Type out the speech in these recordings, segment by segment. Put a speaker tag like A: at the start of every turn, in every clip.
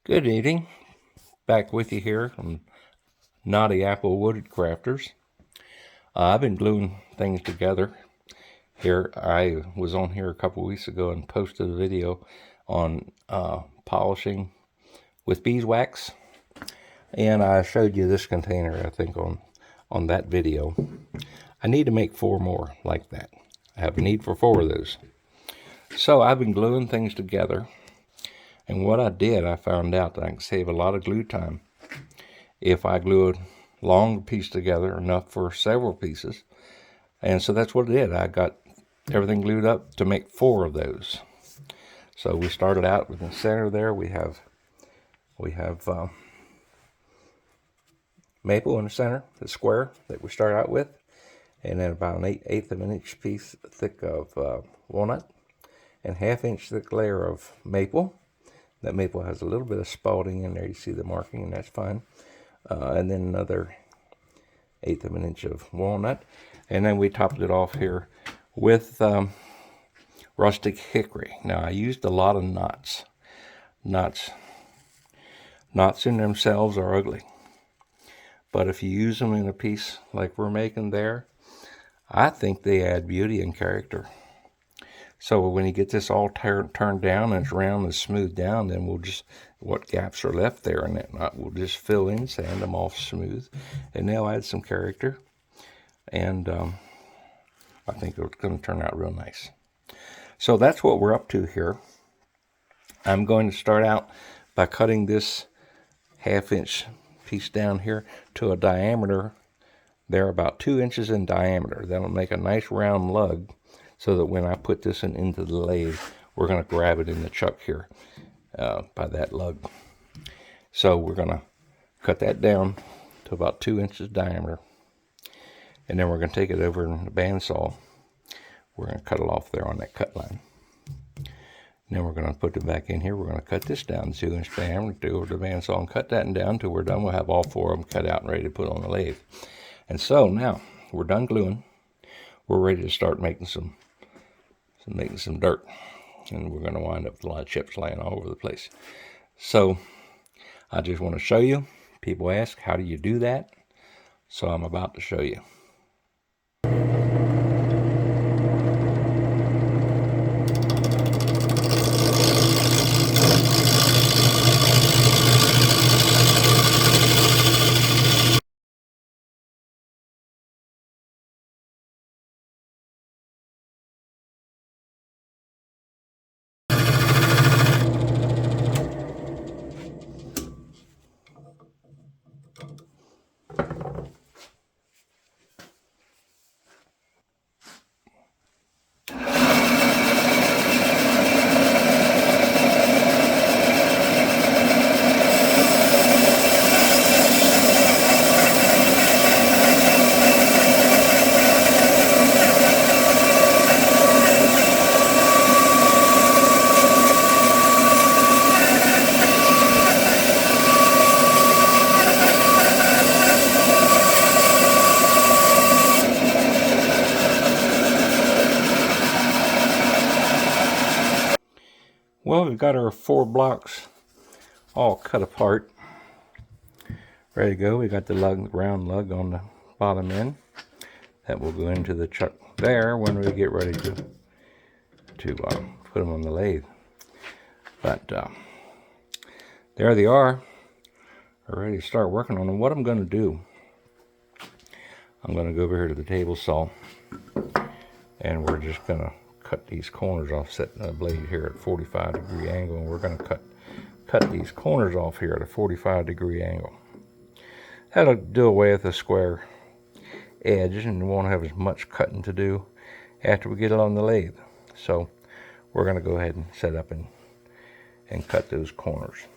A: Good evening. Back with you here from Naughty Apple Wood Crafters. I've been gluing things together here. I was on here a couple weeks ago and posted a video on polishing with beeswax, and I showed you this container, I think, on that video. I need to make 4 more like that. I have a need for 4 of those. So I've been gluing things together. And what I did, I found out that I can save a lot of glue time if I glue a long piece together, enough for several pieces. And so that's what I did. I got everything glued up to make 4 of those. So we started out with the center there. We have maple in the center, the square that we start out with, and then about an 1/8 of an inch piece thick of walnut, and 1/2 inch thick layer of maple. That maple has a little bit of spalting in there. You see the marking, and that's fine. And then another 1/8 of an inch of walnut. And then we topped it off here with rustic hickory. Now, I used a lot of knots. Knots in themselves are ugly. But if you use them in a piece like we're making there, I think they add beauty and character. So when you get this all turned down and it's round and smoothed down, then we'll just, what gaps are left there and that knot, we'll just fill in, sand them off smooth, and they'll add some character. And I think it's going to turn out real nice. So that's what we're up to here. I'm going to start out by cutting this 1/2 inch piece down here to a diameter. They're about 2 inches in diameter. That'll make a nice round lug, so that when I put this into the lathe, we're going to grab it in the chuck here by that lug. So we're going to cut that down to about 2 inches diameter. And then we're going to take it over in the bandsaw. We're going to cut it off there on that cut line. And then we're going to put it back in here. We're going to cut this down 2 inch diameter, go over to the bandsaw and cut that down till we're done. We'll have all 4 of them cut out and ready to put on the lathe. And so now we're done gluing. We're ready to start making some dirt, and we're going to wind up with a lot of chips laying all over the place. So I just want to show you. People ask, how do you do that? So I'm about to show you. Well, we've got our 4 blocks all cut apart, ready to go. We got the round lug on the bottom end that will go into the chuck there when we get ready to put them on the lathe. But there they are. We're ready to start working on them. What I'm going to do, I'm going to go over here to the table saw, and we're just going to cut these corners off, setting the blade here at 45-degree angle, and we're going to cut these corners off here at a 45-degree angle. That'll do away with the square edge, and we won't have as much cutting to do after we get it on the lathe. So we're going to go ahead and set up and cut those corners.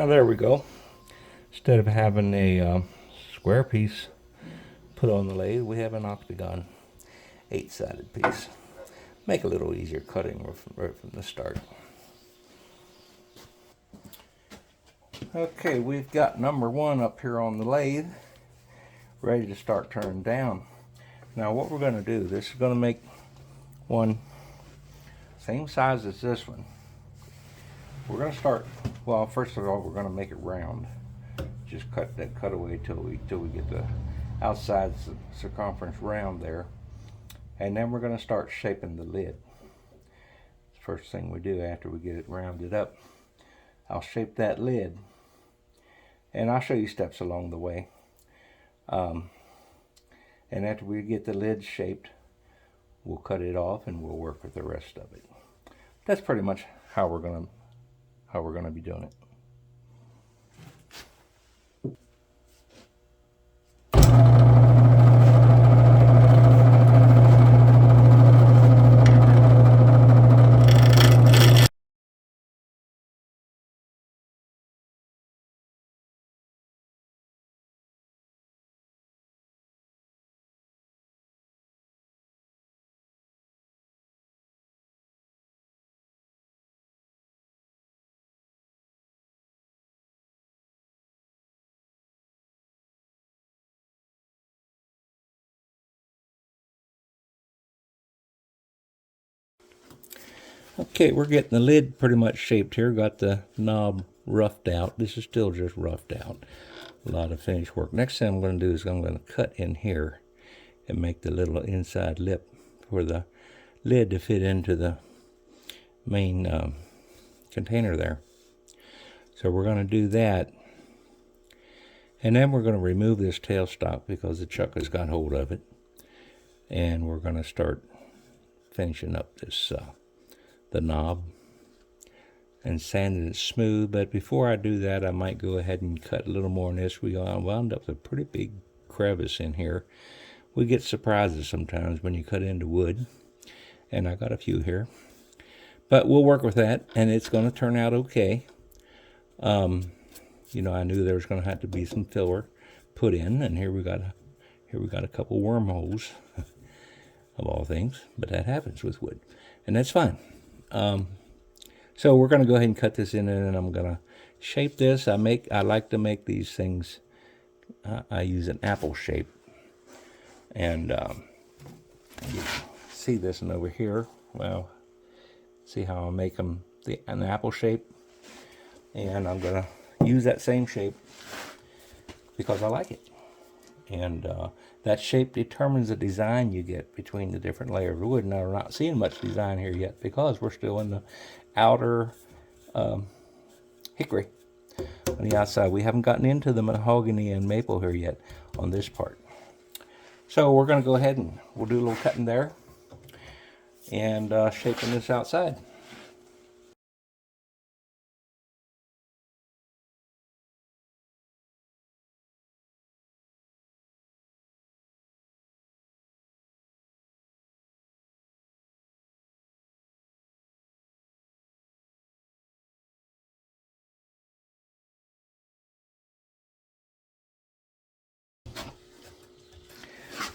A: Now there we go. Instead of having a square piece put on the lathe, we have an octagon 8-sided piece. Make it a little easier cutting right from the start. Okay, we've got number 1 up here on the lathe, ready to start turning down. Now what we're going to do, this is going to make one same size as this one. We're going to start, well, first of all, we're going to make it round. Just cut that cutaway till we get the outside circumference round there. And then we're going to start shaping the lid. First thing we do after we get it rounded up, I'll shape that lid. And I'll show you steps along the way. And after we get the lid shaped, we'll cut it off and we'll work with the rest of it. That's pretty much how we're gonna be doing it. Okay, we're getting the lid pretty much shaped here. Got the knob roughed out. This is still just roughed out. A lot of finish work. Next thing I'm going to do is I'm going to cut in here and make the little inside lip for the lid to fit into the main container there. So we're going to do that. And then we're going to remove this tailstock because the chuck has got hold of it. And we're going to start finishing up this the knob and sanding it smooth. But before I do that, I might go ahead and cut a little more on this. We wound up with a pretty big crevice in here. We get surprises sometimes when you cut into wood, and I got a few here, but we'll work with that and it's going to turn out okay. You know, I knew there was going to have to be some filler put in, and here we got a couple wormholes of all things, but that happens with wood, and that's fine. So we're going to go ahead and cut this in, and I'm going to shape this. I like to make these things. I use an apple shape, and you see this one over here. Well, see how I make them an apple shape, and I'm going to use that same shape because I like it. And that shape determines the design you get between the different layers of wood. Now, we're not seeing much design here yet because we're still in the outer hickory on the outside. We haven't gotten into the mahogany and maple here yet on this part. So we're going to go ahead and we'll do a little cutting there and shaping this outside.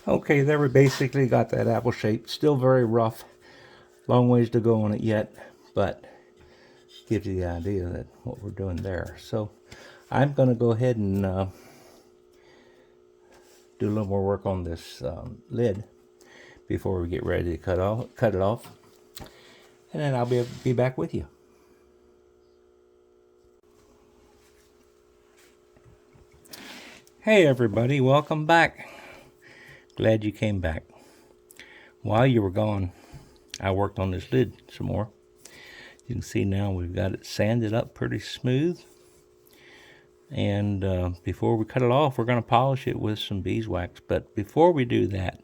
A: Okay, there we basically got that apple shape. Still very rough. Long ways to go on it yet, but gives you the idea that what we're doing there. So I'm going to go ahead and do a little more work on this lid before we get ready to cut it off. And then I'll be back with you. Hey everybody, welcome back. Glad you came back. While you were gone, I worked on this lid some more. You can see now we've got it sanded up pretty smooth. And before we cut it off, we're going to polish it with some beeswax. But before we do that,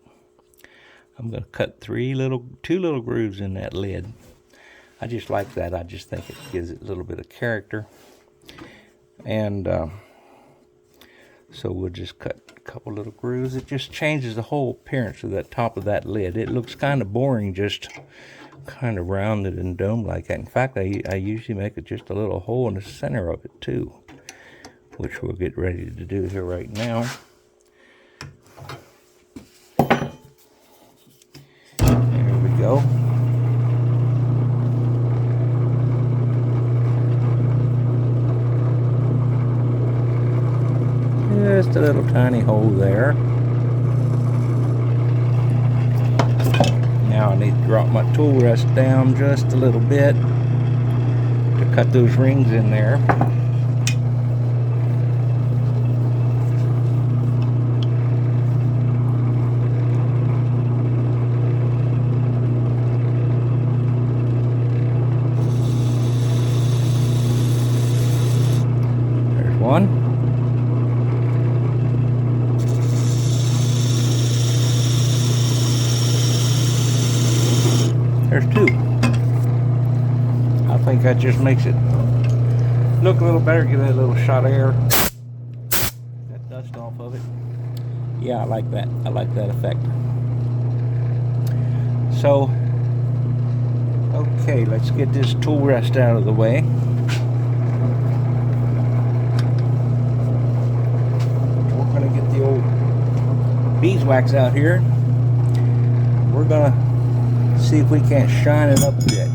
A: I'm going to cut two little grooves in that lid. I just like that. I just think it gives it a little bit of character. And so we'll just cut a couple little grooves. It just changes the whole appearance of that top of that lid. It looks kind of boring, just kind of rounded and dome like that. In fact, I usually make it just a little hole in the center of it too. which we'll get ready to do here right now. There we go. Just a little tiny hole there. Now I need to drop my tool rest down just a little bit to cut those rings in there. There's one. There's two. I think that just makes it look a little better, give it a little shot of air. That dust off of it. Yeah, I like that. I like that effect. So, okay, let's get this tool rest out of the way. We're going to get the old beeswax out here. We're going to see if we can't shine it up a bit.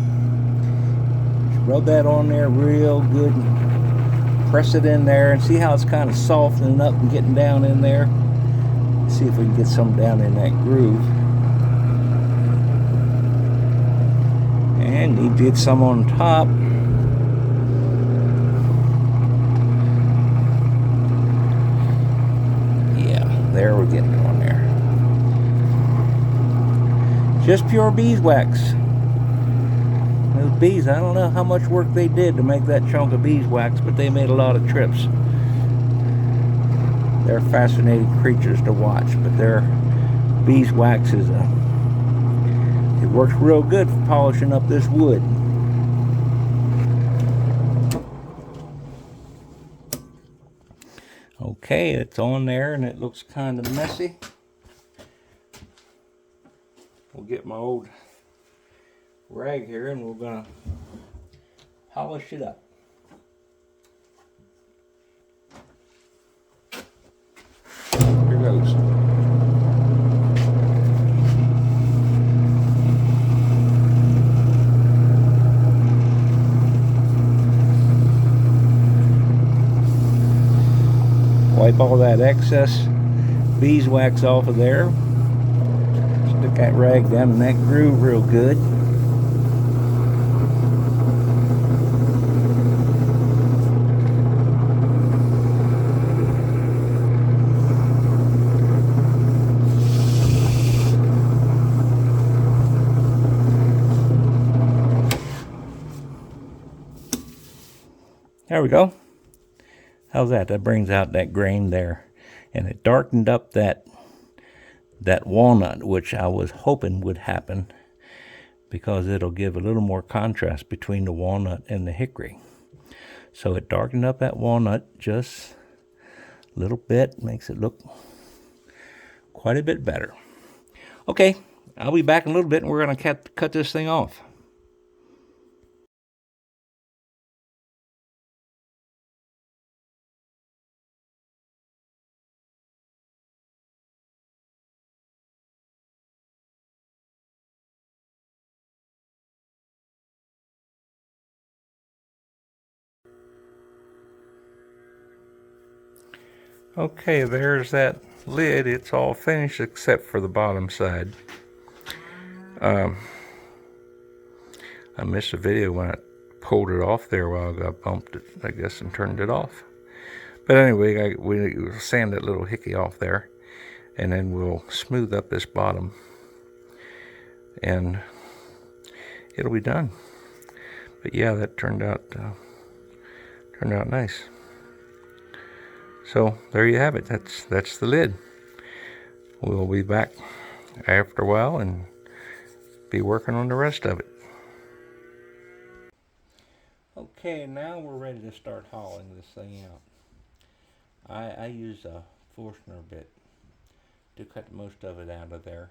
A: Just rub that on there real good and press it in there and see how it's kind of softening up and getting down in there. See if we can get some down in that groove. And need to get some on top. Yeah, there we're getting it on there. Just pure beeswax. Those bees, I don't know how much work they did to make that chunk of beeswax, but they made a lot of trips. They're fascinating creatures to watch, but their beeswax is it works real good for polishing up this wood. Okay, it's on there and it looks kind of messy. We'll get my old rag here and we're gonna polish it up. Here goes. Wipe all that excess beeswax off of there. Stick that rag down in that groove real good. There we go. How's that? That brings out that grain there. And it darkened up that walnut, which I was hoping would happen because it'll give a little more contrast between the walnut and the hickory. So it darkened up that walnut just a little bit, makes it look quite a bit better. Okay, I'll be back in a little bit and we're going to cut this thing off. Okay, there's that lid. It's all finished except for the bottom side. I missed a video when I pulled it off there a while ago. I bumped it, I guess, and turned it off. But anyway, we'll sand that little hickey off there, and then we'll smooth up this bottom, and it'll be done. But yeah, that turned out nice. So there you have it. That's the lid. We'll be back after a while and be working on the rest of it. Okay, now we're ready to start hauling this thing out. I use a Forstner bit to cut most of it out of there.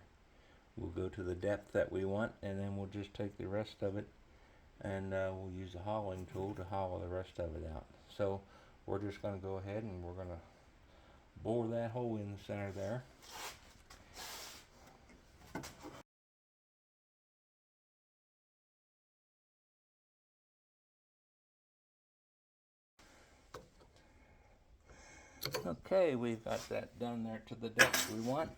A: We'll go to the depth that we want, and then we'll just take the rest of it and we'll use a hauling tool to haul the rest of it out. So we're just going to go ahead and we're going to bore that hole in the center there. Okay, we've got that done there to the depth we want.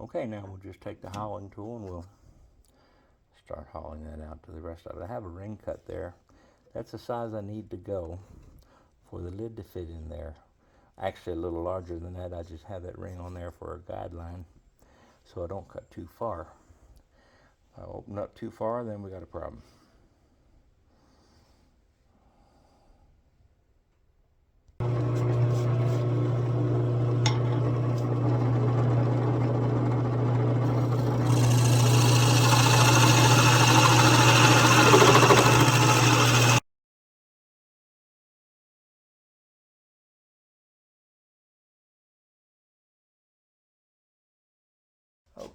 A: Okay, now we'll just take the hauling tool and we'll start hauling that out to the rest of it. I have a ring cut there. That's the size I need to go for the lid to fit in there. Actually a little larger than that. I just have that ring on there for a guideline so I don't cut too far. If I open up too far, then we got a problem.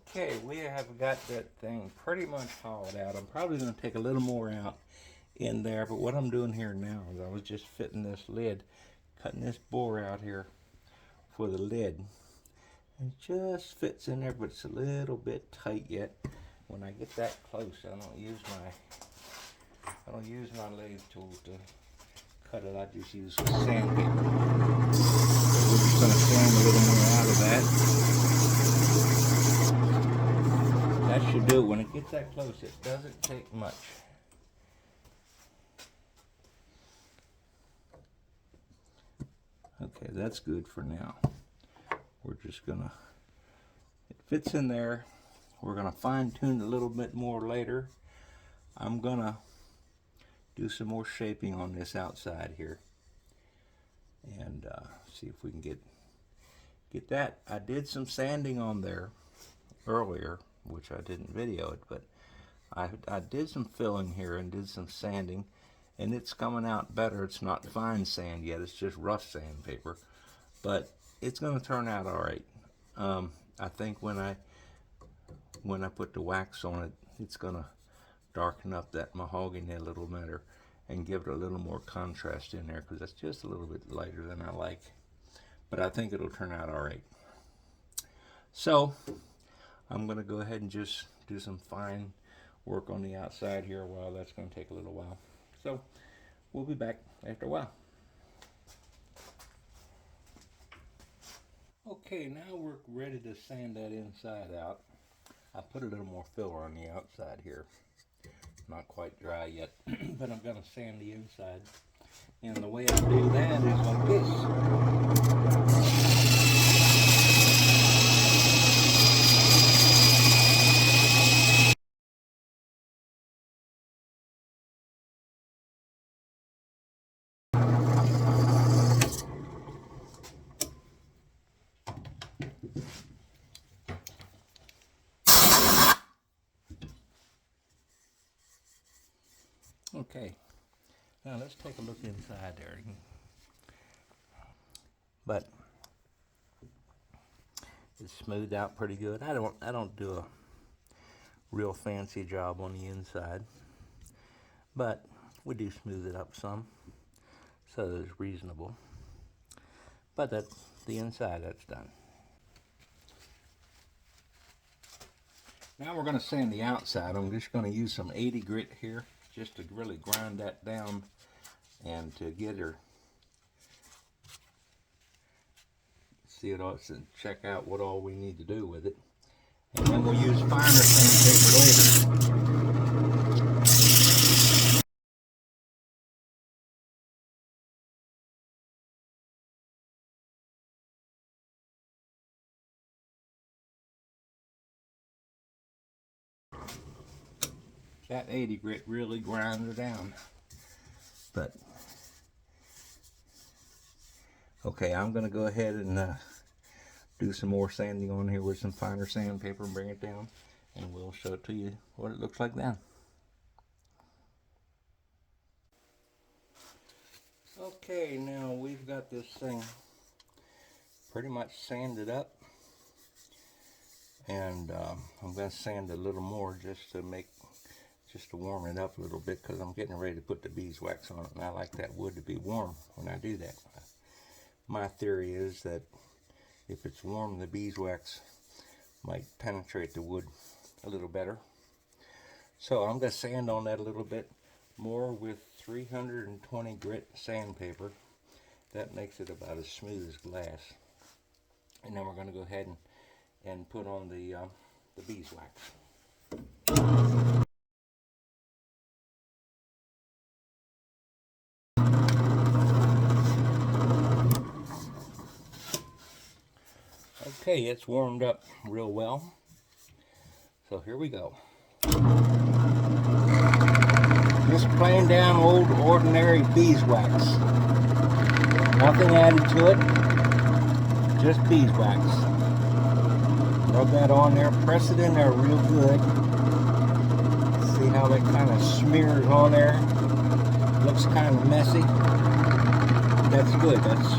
A: Okay, we have got that thing pretty much hauled out. I'm probably going to take a little more out in there, but what I'm doing here now is I was just fitting this lid, cutting this bore out here for the lid. It just fits in there, but it's a little bit tight yet. When I get that close, I don't use my lathe tool to cut it. I just use sandpaper. We're just going to sand a little more out of that. That should do it. When it gets that close, it doesn't take much. Okay, that's good for now. We're just gonna, it fits in there. We're gonna fine tune a little bit more later. I'm gonna do some more shaping on this outside here and see if we can get that. I did some sanding on there earlier, which I didn't video it, but I did some filling here and did some sanding, and it's coming out better. It's not fine sand yet, it's just rough sandpaper, but it's going to turn out all right. I think when I put the wax on it, it's going to darken up that mahogany a little better and give it a little more contrast in there, because it's just a little bit lighter than I like, but I think it'll turn out all right. So I'm going to go ahead and just do some fine work on the outside here a while. That's going to take a little while. So we'll be back after a while. Okay, now we're ready to sand that inside out. I put a little more filler on the outside here. Not quite dry yet, but I'm going to sand the inside. And the way I do that is like this. Okay, now let's take a look inside there. But it's smoothed out pretty good. I don't do a real fancy job on the inside, but we do smooth it up some, so that it's reasonable. But that's the inside, that's done. Now we're going to sand the outside. I'm just going to use some 80 grit here, just to really grind that down and to get her, see it all, and check out what all we need to do with it. And then we'll use finer sandpaper later. That 80 grit really grinds her down. But okay, I'm going to go ahead and do some more sanding on here with some finer sandpaper and bring it down, and we'll show it to you what it looks like then. Okay, now we've got this thing pretty much sanded up, and I'm going to sand a little more just just to warm it up a little bit, because I'm getting ready to put the beeswax on it, and I like that wood to be warm when I do that. My theory is that if it's warm, the beeswax might penetrate the wood a little better. So I'm going to sand on that a little bit more with 320 grit sandpaper. That makes it about as smooth as glass. And then we're going to go ahead and put on the beeswax. Okay, it's warmed up real well. So here we go. Just plain down old ordinary beeswax. Nothing added to it. Just beeswax. Rub that on there. Press it in there real good. See how that kind of smears on there? Looks kind of messy. That's good. That's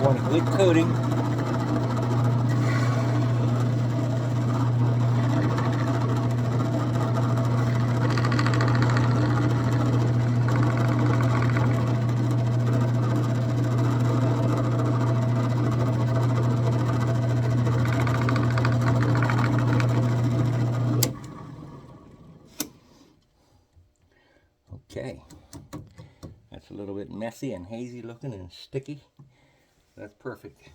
A: one good coating. Okay, that's a little bit messy and hazy looking and sticky. That's perfect.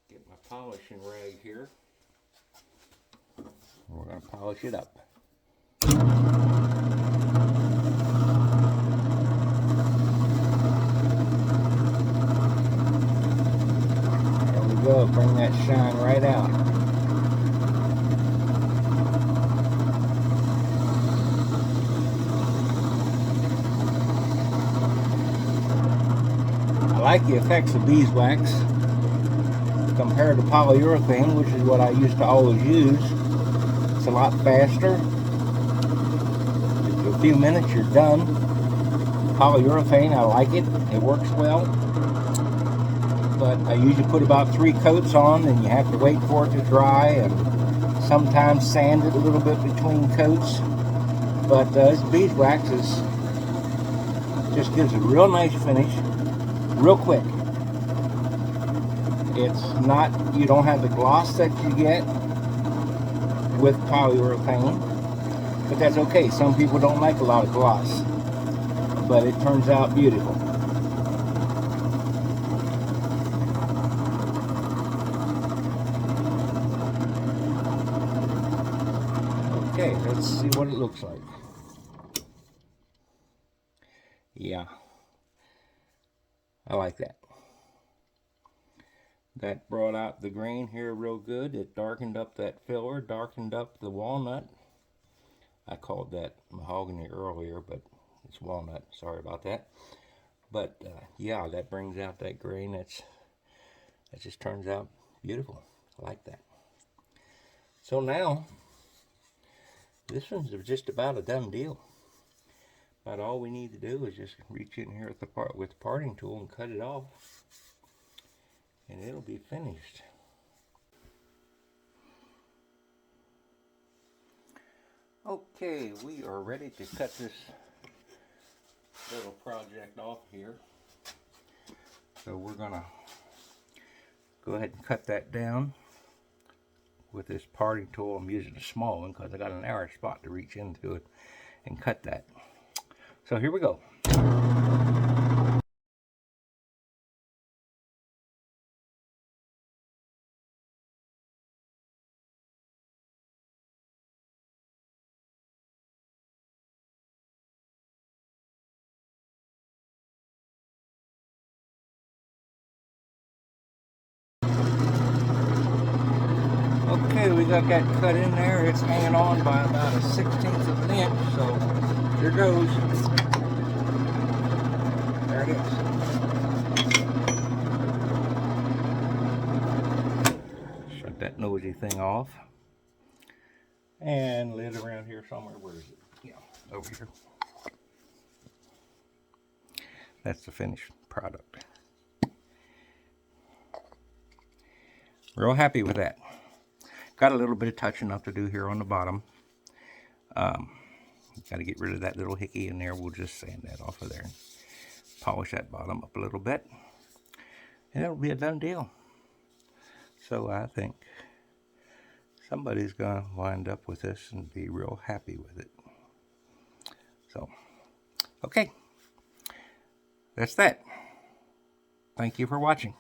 A: Get my polishing rag here. We're going to polish it up. There we go, bring that shine right out. I like the effects of beeswax compared to polyurethane, which is what I used to always use. It's a lot faster. In a few minutes you're done. Polyurethane, I like it. It works well. But I usually put about 3 coats on, and you have to wait for it to dry, and sometimes sand it a little bit between coats. But this beeswax just gives a real nice finish. Real quick. It's not, you don't have the gloss that you get with polyurethane, but that's okay. Some people don't like a lot of gloss, but it turns out beautiful. Okay, let's see what it looks like. Yeah. I like that. That brought out the grain here real good. It darkened up that filler, darkened up the walnut. I called that mahogany earlier, but it's walnut. Sorry about that. But yeah, that brings out that grain. That just turns out beautiful. I like that. So now, this one's just about a done deal. About all we need to do is just reach in here with the parting tool and cut it off, and it'll be finished. Okay, we are ready to cut this little project off here. So we're gonna go ahead and cut that down with this parting tool. I'm using a small one because I got a narrow spot to reach into it and cut that. So here we go. Okay, we got that cut in there. It's hanging on by about a 1/16 of an inch, so here goes. There it is. Shut that nosy thing off. And lay it around here somewhere. Where is it? Yeah, over here. That's the finished product. Real happy with that. Got a little bit of touching up to do here on the bottom. Got to get rid of that little hickey in there. We'll just sand that off of there. Polish that bottom up a little bit. And it'll be a done deal. So I think somebody's going to wind up with this and be real happy with it. So, okay. That's that. Thank you for watching.